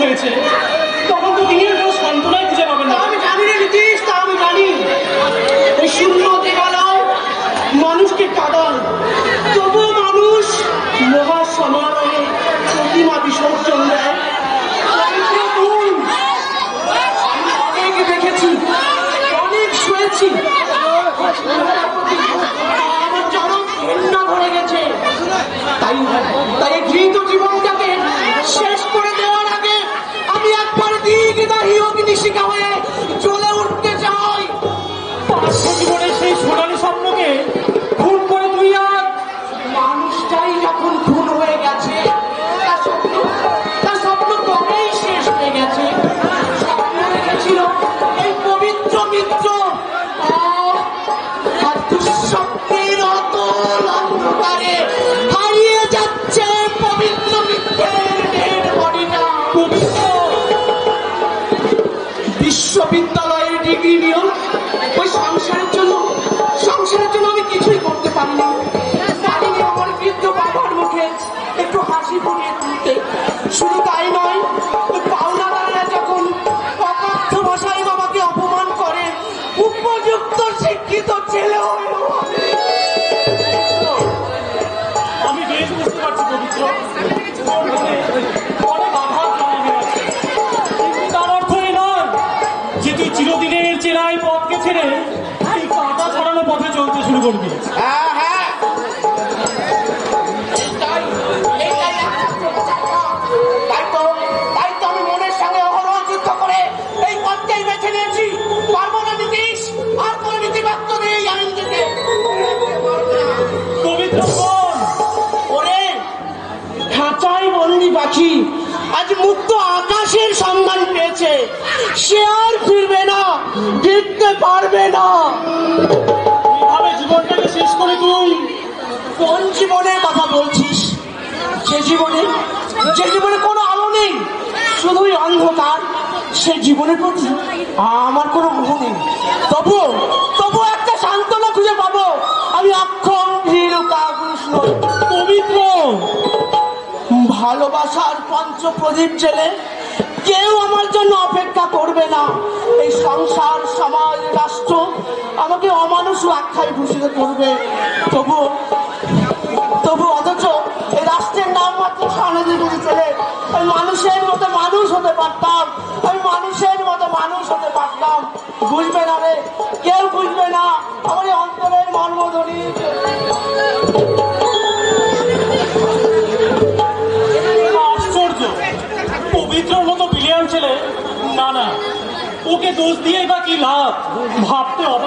হয়েছে, তখন তো তিনি কোনো সান্ত্বনাই খুঁজে পাবেন না। আমি জানি রে নীতিশ, তা আমি জানি। এই শূন্য দেবালয় মানুষকে কাঁদায়, তবুও মানুষ মহাসমারোহে প্রতিমা বিসর্জন দেয়। অনেক দেখেছি, অনেক শুয়েছি, আমার চরম ঘৃণা ধরে গেছে। তাই তাই ঘৃত জীবনটাকে শেষ করে দেওয়ার আগে আমি একবার দিগদাহী অগ্নিশিখা হয়ে জ্বলে উঠতে চাই। পার্শ্ব জীবনের সেই সোনালী স্বপ্নকে খুন করে তুই আর মানুষটাই যখন খুন হয়ে গেছে, তার স্বপ্ন কবেই শেষ হয়ে গেছে। স্বপ্ন দেখেছিল এই পবিত্র মিত্র, আর দুঃস্বপ্নের অতল অন্ধকারে হারিয়ে যাচ্ছে পবিত্র মিত্রের ডেড বডিটা। বিশ্ববিদ্যালয়ের ডিগ্রি নিয়েও ওই সংসারের জন্য আমি কিছুই করতে পারিনি। পারিনি আমার বৃদ্ধ বাবার মুখে একটু হাসি ফুটিয়ে তুলতে। শুধু তাই নয়, পাওনাদারেরা যখন অকথ্য ভাষায় বাবাকে অপমান করে, উপযুক্ত শিক্ষিত ছেলে হয়েও আমি বেশ বুঝতে পারছি পবিত্র, অনেক আঘাত জমে গেছে, কিন্তু তার অর্থ এই নয় যে তুই চিরদিনের চেরাই পথকে ছেড়ে এই কাঁটা ছড়ানো পথে চলতে শুরু করবি। হ্যাঁ হ্যাঁ, তাই তো আমি মনের সঙ্গে অহরহ যুদ্ধ করে এই পথটাই বেছে নিয়েছি। পারবো না নীতিশ, আর কোনো নীতিবাক্য নেই আইন দিতে। পবিত্র বল, ওরে খাঁচায় বন্দি পাখি আজ মুক্ত আকাশের সন্ধান পেয়েছে, সে আর ফিরবে না, ফিরতে পারবে না। এভাবে জীবনটাকে শেষ করে তুই কোন জীবনের কথা বলছিস? যে জীবনে কোনো আলো নেই, শুধুই অন্ধকার। সে জীবনের প্রতি আমার কোনো মোহ নেই। তবু একটা সান্ত্বনা খুঁজে পাবো। আমি অক্ষম ভীরু কাপুরুষ নই। পবিত্র ভালোবাসার পঞ্চপ্রদীপ জেলে কেউ আমার জন্য অপেক্ষা করবে না। এই সংসার, সমাজ, রাষ্ট্র আমাকে অমানুষ আখ্যায় ভূষিত করবে। তবু অথচ এই রাষ্ট্রের নাম মাত্র সহানুভূতি ছেলে আমি মানুষের মতো মানুষ হতে পারতাম। বুঝবে না রে, কেউ বুঝবে না আমার অন্তরের মর্মধ্বনি। আশ্চর্য, পবিত্রর মতো বিলিয়ন ছেলে, না ওকে দোষ দিয়ে বা কি লাভ ভাবতে হবে।